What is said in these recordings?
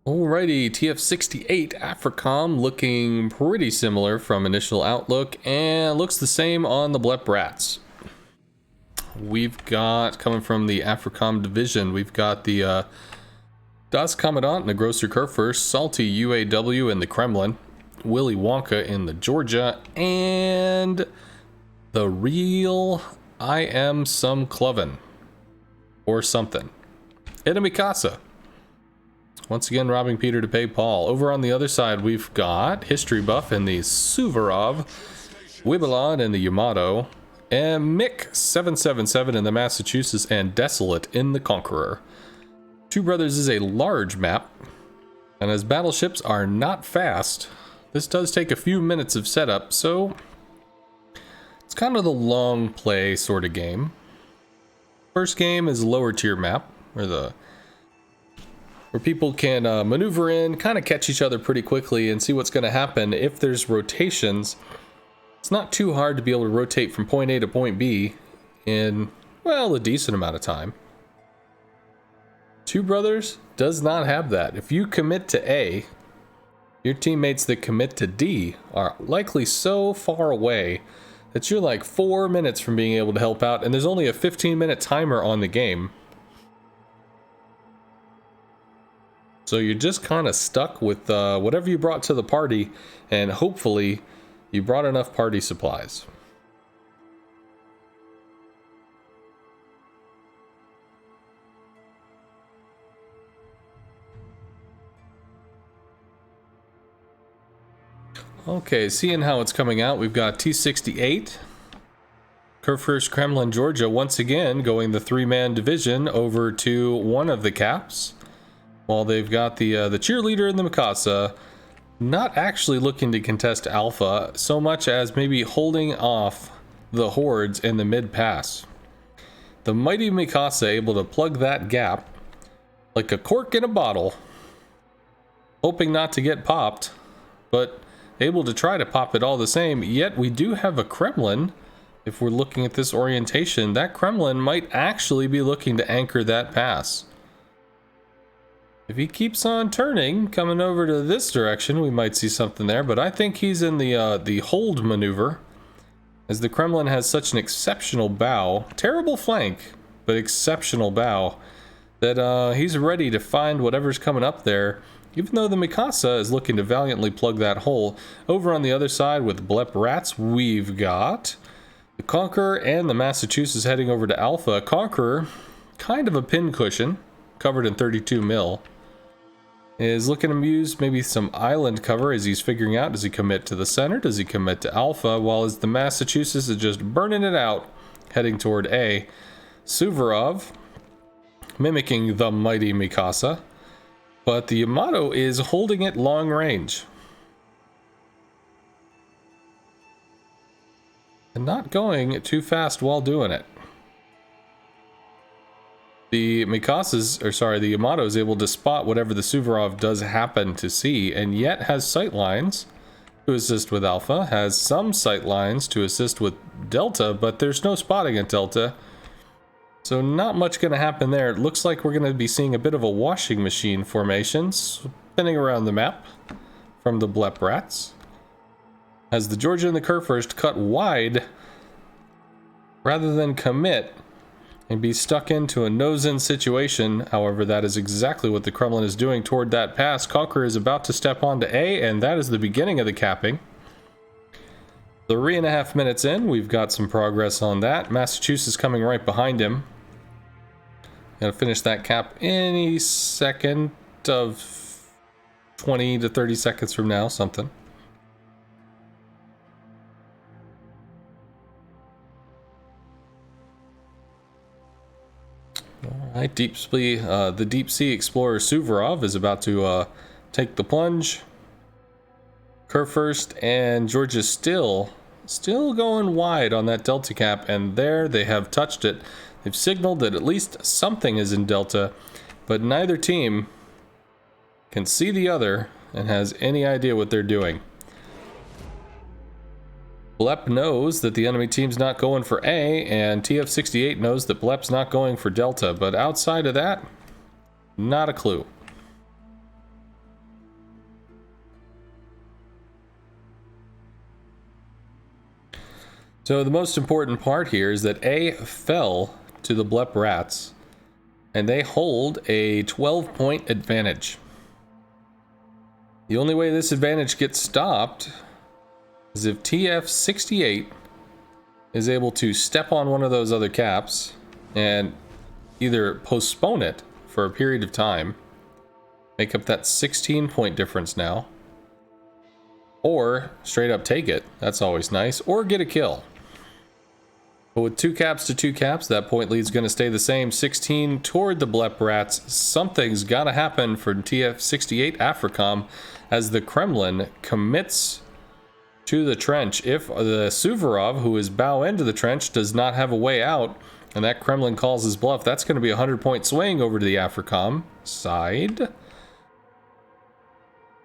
Alrighty, TF-68 AFRICOM looking pretty similar from initial outlook, and looks the same on the BLEP rats. We've got, coming from the AFRICOM division, we've got the Das Commandant and the Grosser Kurfürst, Salty UAW in the Kremlin, Willy Wonka in the Georgia, and the real I am some Cloven. Or something. Enemy Casa. Once again, robbing Peter to pay Paul. Over on the other side, we've got History Buff in the Suvorov, Wibalon in the Yamato, and Mick 777 in the Massachusetts, and Desolate in the Conqueror. Two Brothers is a large map, and as battleships are not fast, this does take a few minutes of setup, so it's kind of the long play sort of game. First game is a lower tier map, where people can maneuver in, kind of catch each other pretty quickly and see what's going to happen. If there's rotations, it's not too hard to be able to rotate from point A to point B in, well, a decent amount of time. Two Brothers does not have that. If you commit to A, your teammates that commit to D are likely so far away that you're like 4 minutes from being able to help out, and there's only a 15-minute timer on the game. So you're just kind of stuck with whatever you brought to the party, and hopefully you brought enough party supplies. Okay, seeing how it's coming out, we've got T-68, Kurfürst Kremlin, Georgia, once again going the three-man division over to one of the caps. While they've got the cheerleader in the Mikasa, not actually looking to contest Alpha so much as maybe holding off the hordes in the mid-pass. The mighty Mikasa able to plug that gap like a cork in a bottle, hoping not to get popped, but able to try to pop it all the same. Yet we do have a Kremlin. If we're looking at this orientation, that Kremlin might actually be looking to anchor that pass. If he keeps on turning, coming over to this direction, we might see something there, but I think he's in the hold maneuver, as the Kremlin has such an exceptional bow, terrible flank, but exceptional bow, that he's ready to find whatever's coming up there, even though the Mikasa is looking to valiantly plug that hole. Over on the other side with BLEP rats, we've got the Conqueror and the Massachusetts heading over to Alpha. Conqueror, kind of a pincushion, covered in 32 mil. Is looking to use maybe some island cover as he's figuring out, does he commit to the center, does he commit to Alpha, while as the Massachusetts is just burning it out, heading toward A. Suvorov, mimicking the mighty Mikasa, but the Yamato is holding it long range. And not going too fast while doing it. The the Yamato is able to spot whatever the Suvorov does happen to see, and yet has sight lines to assist with Alpha, has some sight lines to assist with Delta, but there's no spotting at Delta. So not much going to happen there. It looks like we're going to be seeing a bit of a washing machine formation spinning around the map from the BLEP rats. As the Georgia and the Kurfürst cut wide rather than commit and be stuck into a nose-in situation. However, that is exactly what the Kremlin is doing toward that pass. Conqueror is about to step onto A, and that is the beginning of the capping. 3.5 minutes in, we've got some progress on that. Massachusetts coming right behind him. Gonna finish that cap any second of 20 to 30 seconds from now, something. Alright, the Deep Sea Explorer Suvorov is about to take the plunge. Kurfürst and Georgia still going wide on that Delta cap, and there they have touched it. They've signaled that at least something is in Delta, but neither team can see the other and has any idea what they're doing. BLEP knows that the enemy team's not going for A, and TF-68 knows that BLEP's not going for Delta, but outside of that, not a clue. So the most important part here is that A fell to the BLEP rats, and they hold a 12-point advantage. The only way this advantage gets stopped is if TF-68 is able to step on one of those other caps and either postpone it for a period of time, make up that 16-point difference now, or straight up take it, that's always nice, or get a kill. But with 2 caps to 2 caps, that point lead's going to stay the same, 16 toward the BLEP rats. Something's got to happen for TF-68 AFRICOM as the Kremlin commits to the trench. If the Suvorov, who is bow end of the trench, does not have a way out, and that Kremlin calls his bluff, that's going to be a 100-point swing over to the AFRICOM side.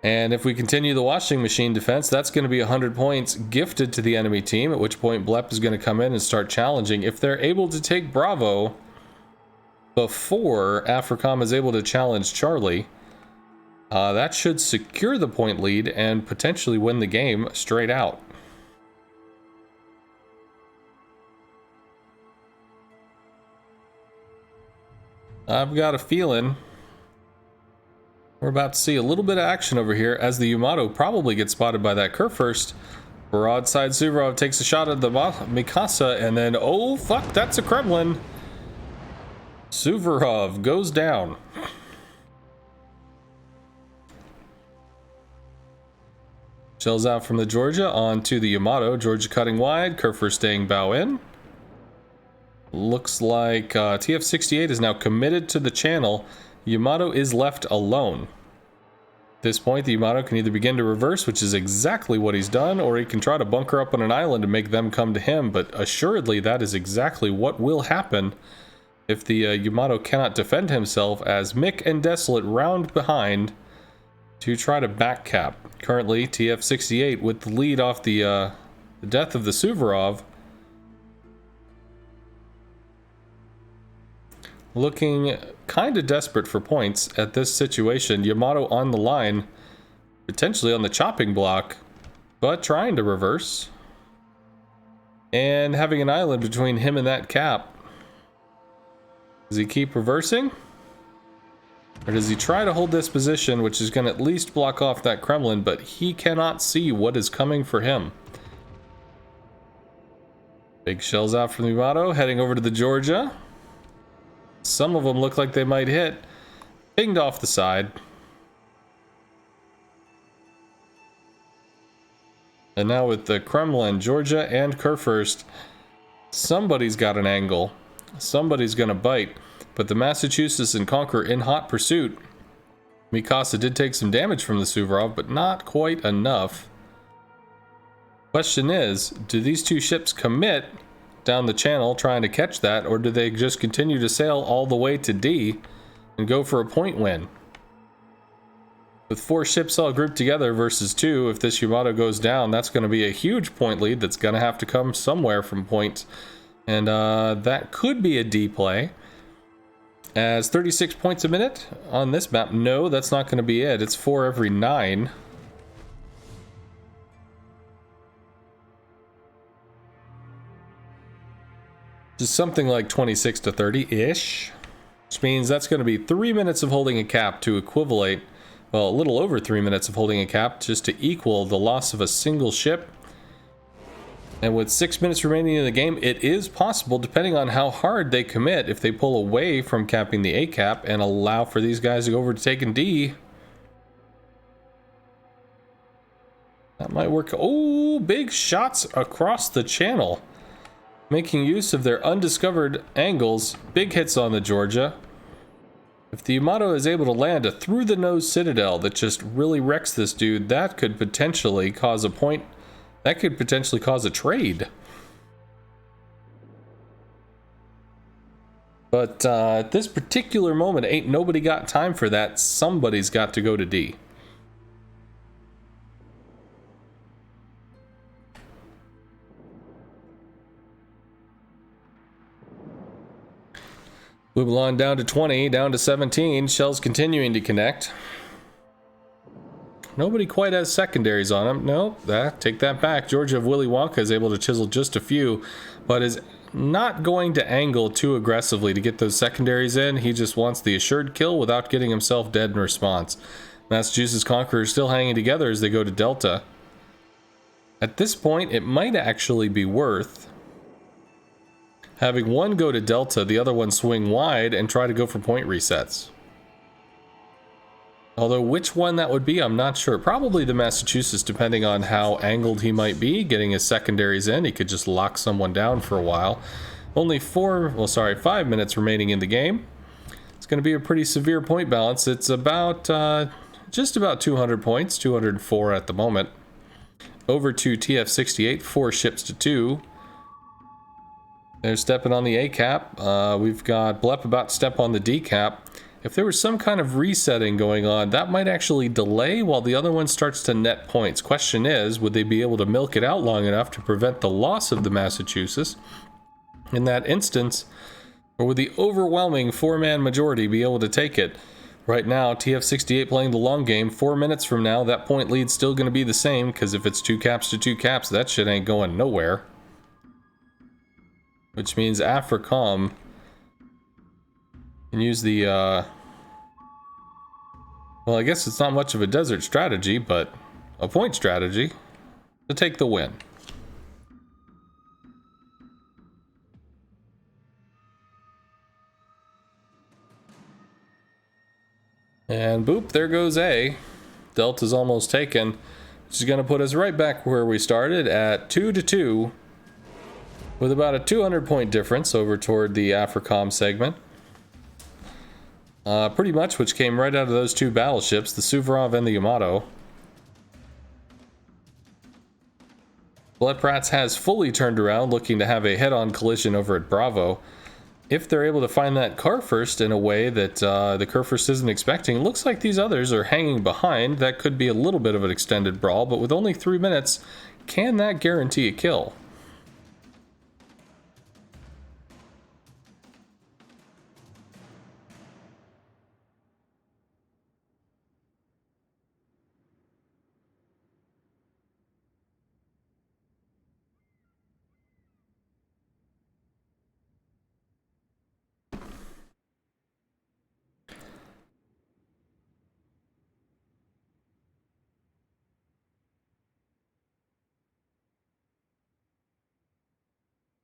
And if we continue the washing machine defense, that's going to be 100 points gifted to the enemy team, at which point BLEP is going to come in and start challenging. If they're able to take Bravo before AFRICOM is able to challenge Charlie, that should secure the point lead and potentially win the game straight out. I've got a feeling we're about to see a little bit of action over here as the Yamato probably gets spotted by that Kurfürst. Broadside Suvorov takes a shot at the Mikasa, and then, oh fuck, that's a Kremlin. Suvorov goes down. Shells out from the Georgia onto the Yamato. Georgia cutting wide, Kurfürst staying bow in. Looks like TF-68 is now committed to the channel. Yamato is left alone. At this point, the Yamato can either begin to reverse, which is exactly what he's done, or he can try to bunker up on an island and make them come to him, but assuredly that is exactly what will happen if the Yamato cannot defend himself, as Mick and Desolate round behind to try to backcap. Currently, TF-68 with the lead off the death of the Suvorov, looking kind of desperate for points at this situation. Yamato on the line, potentially on the chopping block, but trying to reverse. And having an island between him and that cap. Does he keep reversing? Or does he try to hold this position, which is going to at least block off that Kremlin, but he cannot see what is coming for him. Big shells out from the Yamato, heading over to the Georgia. Some of them look like they might hit. Pinged off the side. And now with the Kremlin, Georgia, and Kurfürst, somebody's got an angle. Somebody's gonna bite. But the Massachusetts and Conqueror in hot pursuit. Mikasa did take some damage from the Suvorov, but not quite enough. Question is, do these two ships commit down the channel trying to catch that, or do they just continue to sail all the way to D and go for a point win? With 4 ships all grouped together versus 2, if this Yamato goes down, that's going to be a huge point lead that's going to have to come somewhere from points. And that could be a D play. As 36 points a minute on this map. No, that's not going to be it. It's 4 every 9. Just something like 26 to 30-ish. Which means that's going to be 3 minutes of holding a cap to equivalent, well, a little over 3 minutes of holding a cap just to equal the loss of a single ship. And with 6 minutes remaining in the game, it is possible, depending on how hard they commit, if they pull away from capping the A cap and allow for these guys to go over to taking D. That might work. Oh, big shots across the channel. Making use of their undiscovered angles. Big hits on the Georgia. If the Yamato is able to land a through-the-nose citadel that just really wrecks this dude, that could potentially cause a point. That could potentially cause a trade. But at this particular moment, ain't nobody got time for that. Somebody's got to go to D. Babylon down to 20, down to 17. Shells continuing to connect. Nobody quite has secondaries on him. Nope, take that back. Georgia of Willy Wonka is able to chisel just a few, but is not going to angle too aggressively to get those secondaries in. He just wants the assured kill without getting himself dead in response. Massachusetts Conqueror still hanging together as they go to Delta. At this point, it might actually be worth having one go to Delta, the other one swing wide, and try to go for point resets. Although which one that would be, I'm not sure. Probably the Massachusetts, depending on how angled he might be. Getting his secondaries in, he could just lock someone down for a while. Only 5 minutes remaining in the game. It's going to be a pretty severe point balance. It's about, just about 200 points, 204 at the moment. Over to TF-68, 4 ships to 2. They're stepping on the A cap. We've got BLEP about to step on the D cap. If there was some kind of resetting going on, that might actually delay while the other one starts to net points. Question is, would they be able to milk it out long enough to prevent the loss of the Massachusetts in that instance? Or would the overwhelming 4-man majority be able to take it? Right now, TF-68 playing the long game. 4 minutes from now, that point lead's still going to be the same, because if it's 2 caps to 2 caps, that shit ain't going nowhere. Which means AFRICOM can use the, well, I guess it's not much of a desert strategy, but a point strategy to take the win. And boop, there goes A. Delta's almost taken, which is going to put us right back where we started at 2-2, with about a 200-point difference over toward the AFRICOM segment. Pretty much, which came right out of those 2 battleships, the Suvorov and the Yamato. BLEP has fully turned around, looking to have a head-on collision over at Bravo. If they're able to find that Kurfürst in a way that the Kurfürst isn't expecting, looks like these others are hanging behind. That could be a little bit of an extended brawl, but with only 3 minutes, can that guarantee a kill?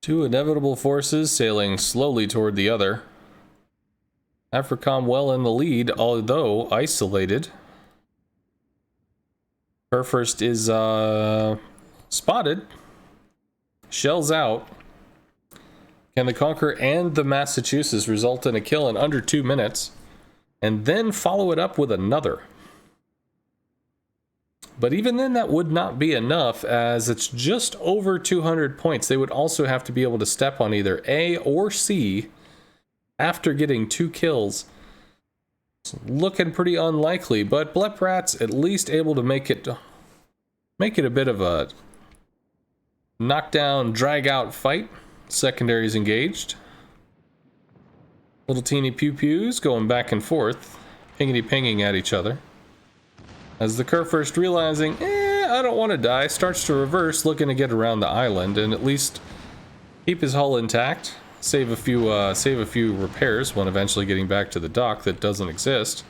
Two inevitable forces sailing slowly toward the other. AFRICOM well in the lead, although isolated. Kurfürst is spotted. Shells out. Can the Conqueror and the Massachusetts result in a kill in under 2 minutes? And then follow it up with another. But even then, that would not be enough, as it's just over 200 points. They would also have to be able to step on either A or C after getting 2 kills. It's looking pretty unlikely, but BLEP at least able to make it a bit of a knockdown, drag-out fight. Secondaries engaged. Little teeny pew-pews going back and forth, pingity-pinging at each other. As the Kurfürst, realizing, I don't want to die, starts to reverse, looking to get around the island and at least keep his hull intact, save a few repairs when eventually getting back to the dock that doesn't exist.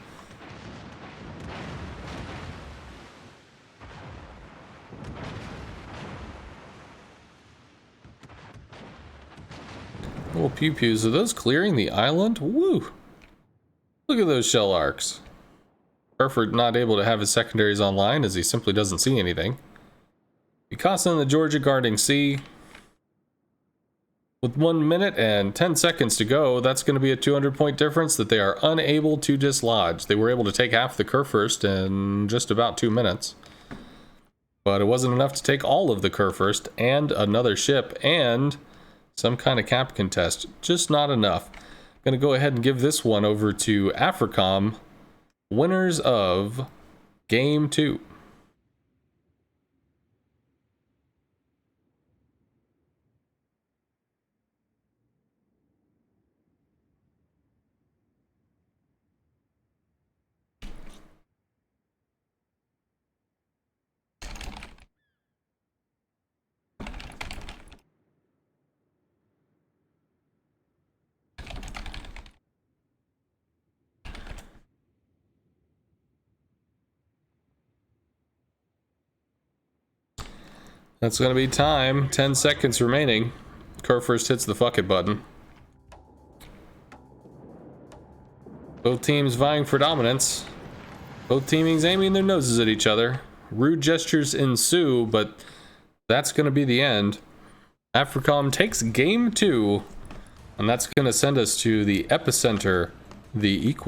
Little pew-pews, are those clearing the island? Woo! Look at those shell arcs. Kurfürst not able to have his secondaries online as he simply doesn't see anything. Picasso and the Georgia guarding C. With 1 minute and 10 seconds to go, that's going to be a 200-point difference that they are unable to dislodge. They were able to take half the Kurfürst in just about 2 minutes. But it wasn't enough to take all of the Kurfürst and another ship and some kind of cap contest. Just not enough. Going to go ahead and give this one over to AFRICOM. Winners of Game 2. That's going to be time. 10 seconds remaining. Curve first hits the fuck it button. Both teams vying for dominance. Both teamings aiming their noses at each other. Rude gestures ensue, but that's going to be the end. AFRICOM takes game 2, and that's going to send us to the epicenter, the equal.